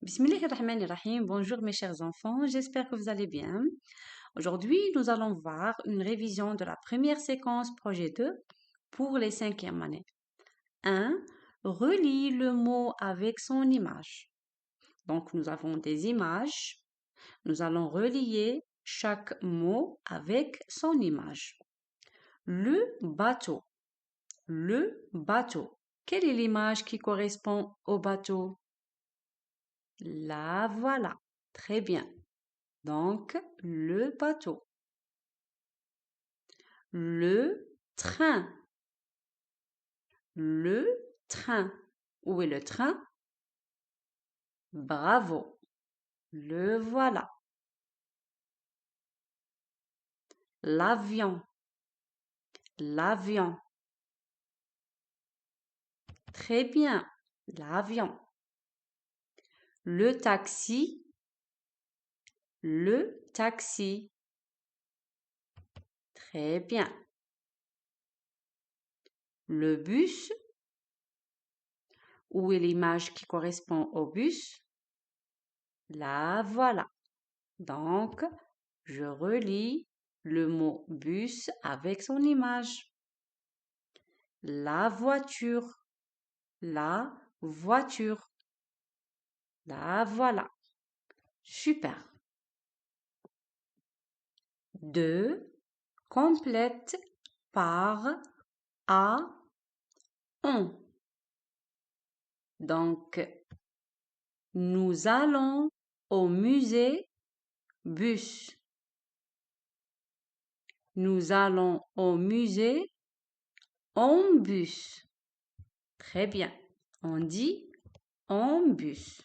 Bismillahirrahmanirrahim. Bonjour mes chers enfants, j'espère que vous allez bien. Aujourd'hui, nous allons voir une révision de la première séquence projet 2 pour les cinquièmes années. 1. Relie le mot avec son image. Donc, nous avons des images. Nous allons relier chaque mot avec son image. Le bateau. Le bateau. Quelle est l'image qui correspond au bateau? La voilà. Très bien. Donc, le bateau. Le train. Le train. Où est le train? Bravo. Le voilà. L'avion. L'avion. Très bien. L'avion. Le taxi. Le taxi. Très bien. Le bus. Où est l'image qui correspond au bus? La voilà. Donc, je relie le mot bus avec son image. La voiture. La voiture. La voilà. Super. 2 complète par à on. Donc, nous allons au musée bus. Nous allons au musée en bus. Très bien. On dit en bus.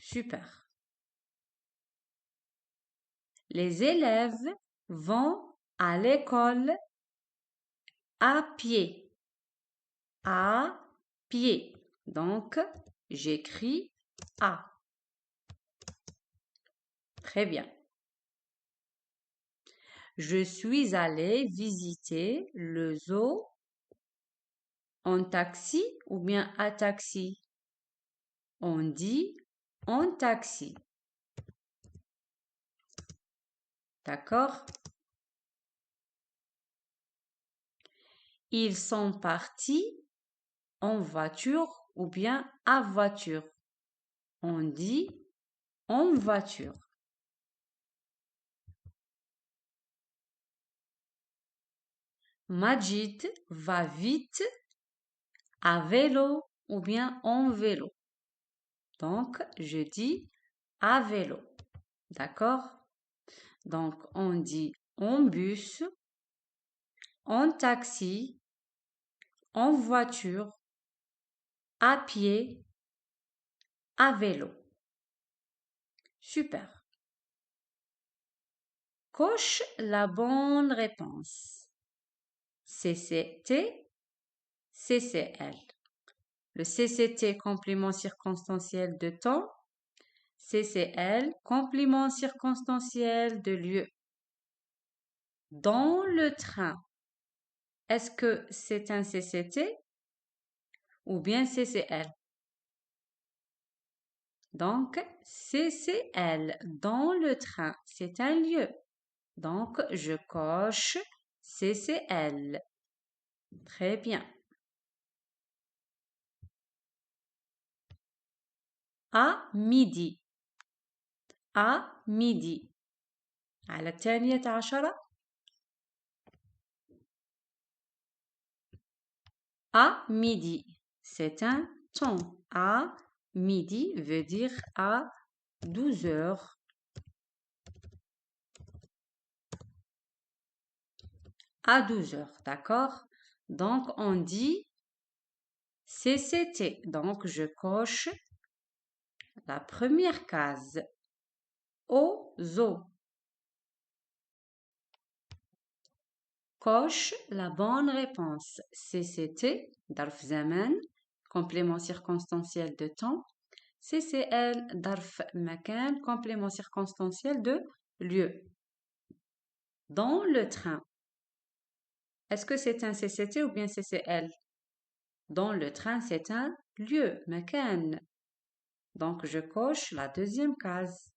Super. Les élèves vont à l'école à pied. À pied. Donc, j'écris à. Très bien. Je suis allée visiter le zoo en taxi ou bien à taxi? On dit en taxi. D'accord? Ils sont partis en voiture ou bien à voiture. On dit en voiture. Majid va vite à vélo ou bien en vélo. Donc, je dis à vélo. D'accord? Donc, on dit en bus, en taxi, en voiture, à pied, à vélo. Super. Coche la bonne réponse. CCT, CCL. Le CCT, complément circonstanciel de temps. CCL, complément circonstanciel de lieu. Dans le train. Est-ce que c'est un CCT ou bien CCL? Donc, CCL, dans le train, c'est un lieu. Donc, je coche CCL. Très bien. À midi. À midi. على 12. À midi. C'est un temps. À midi veut dire à 12 heures. À 12 heures, d'accord? Donc, on dit CCT. Donc, je coche la première case. Au zoo. Coche la bonne réponse. CCT, ظرف زمان, complément circonstanciel de temps. CCL, ظرف مكان, complément circonstanciel de lieu. Dans le train. Est-ce que c'est un CCT ou bien CCL? Dans le train, c'est un lieu, مكان. Donc, je coche la deuxième case.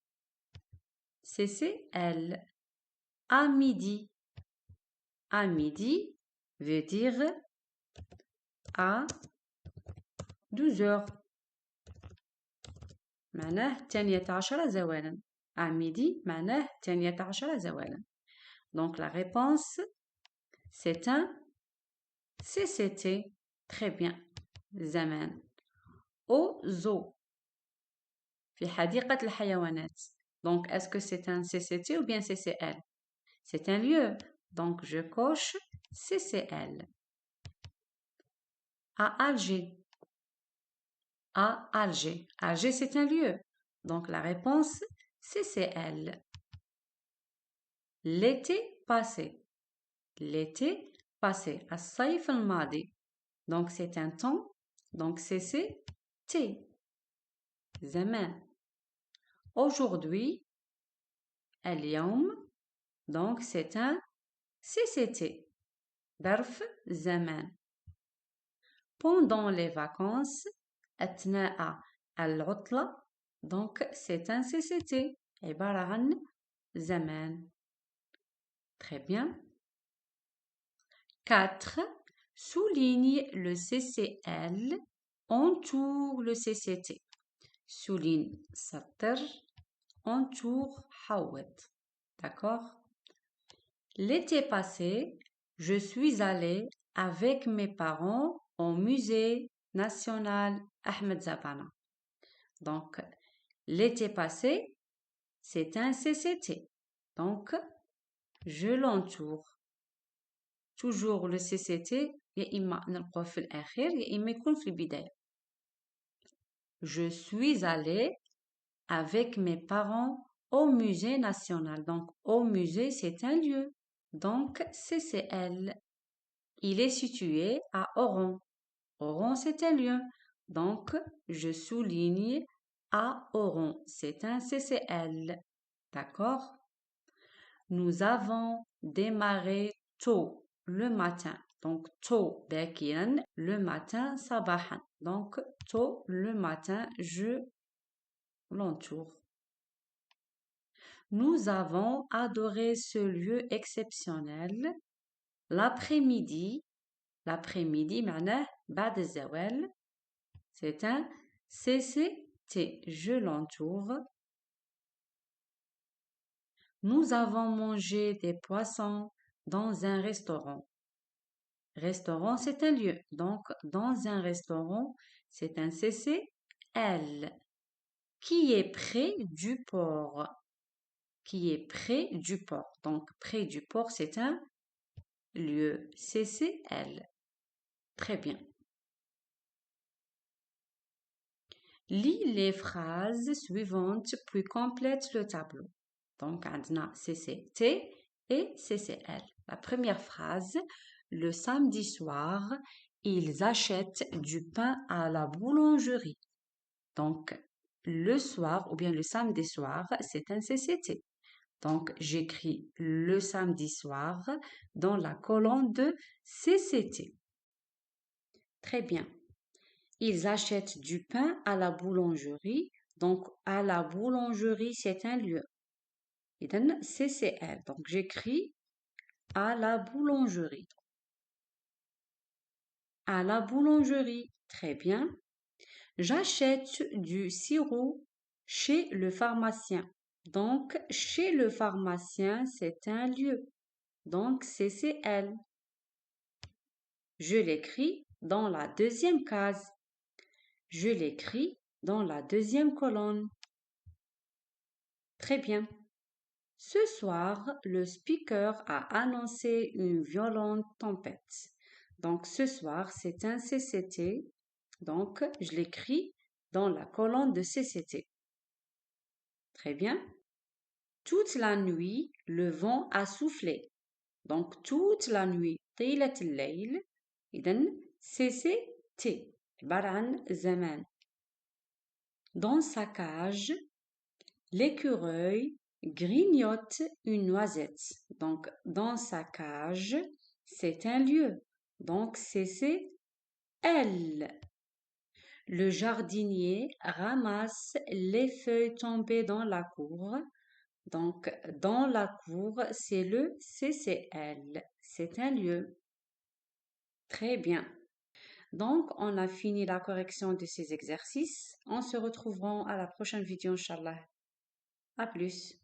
CCL. À midi. À midi veut dire à 12 heures. معناه 12 زوالا. À midi معناه 12 زوالا. Donc, la réponse, c'est un CCT. Très bien. زمان. Au zoo. في حديقة الحيوانات. Donc, est-ce que c'est un CCT ou bien CCL? C'est un lieu. Donc, je coche CCL. À Alger. À Alger. Alger, c'est un lieu. Donc, la réponse, CCL. L'été passé. L'été passé. الصيف الماضي. Donc, c'est un temps. Donc, CCT. زمان. Aujourd'hui, اليوم. Donc, c'est un CCT. ظرف زمان. Pendant les vacances, أثناء العطلة. Donc, c'est un CCT. عبارة عن زمان. Très bien. 4. Souligne le CCL. Entoure le CCT. Souligne سطر. Entoure حوط. D'accord? L'été passé, je suis allée avec mes parents au musée national Ahmed Zabana. Donc, l'été passé, c'est un CCT. Donc, je l'entoure. Toujours le CCT, يا إما نلقوه في الآخر يا إما يكون في البداية. Je suis allée avec mes parents au musée national. Donc, au musée, c'est un lieu. Donc, CCL. Il est situé à Oran. Oran, c'est un lieu. Donc, je souligne à Oran. C'est un CCL. D'accord? Nous avons démarré tôt le matin. Donc, tôt, باكرا, le matin, صباحا. Donc, tôt le matin, je l'entoure. Nous avons adoré ce lieu exceptionnel. L'après-midi, معناه بعد الزوال, c'est un CCT. Je l'entoure. Nous avons mangé des poissons dans un restaurant. Restaurant, c'est un lieu. Donc, dans un restaurant, c'est un CCL. Qui est près du port. Qui est près du port. Donc, près du port, c'est un lieu. CCL. Très bien. Lis les phrases suivantes puis complète le tableau. Donc, on a CCT et CCL. La première phrase, le samedi soir, ils achètent du pain à la boulangerie. Donc, le soir ou bien le samedi soir, c'est un CCT. Donc, j'écris le samedi soir dans la colonne de CCT. Très bien. Ils achètent du pain à la boulangerie. Donc, à la boulangerie, c'est un lieu. Et donc, CCL. Donc, j'écris à la boulangerie. À la boulangerie. Très bien. J'achète du sirop chez le pharmacien. Donc, chez le pharmacien, c'est un lieu. Donc, CCL. Je l'écris dans la deuxième case. Je l'écris dans la deuxième colonne. Très bien. Ce soir, le speaker a annoncé une violente tempête. Donc, ce soir, c'est un CCT. Donc, je l'écris dans la colonne de CCT. Très bien. Toute la nuit, le vent a soufflé. Donc, toute la nuit, طيلة الليل. إذن CCT. عبارة عن زمان. Dans sa cage, l'écureuil grignote une noisette. Donc, dans sa cage, c'est un lieu. Donc, CCL. Le jardinier ramasse les feuilles tombées dans la cour. Donc, dans la cour, c'est le CCL. C'est un lieu. Très bien. Donc, on a fini la correction de ces exercices. On se retrouvera à la prochaine vidéo, Inch'Allah. À plus.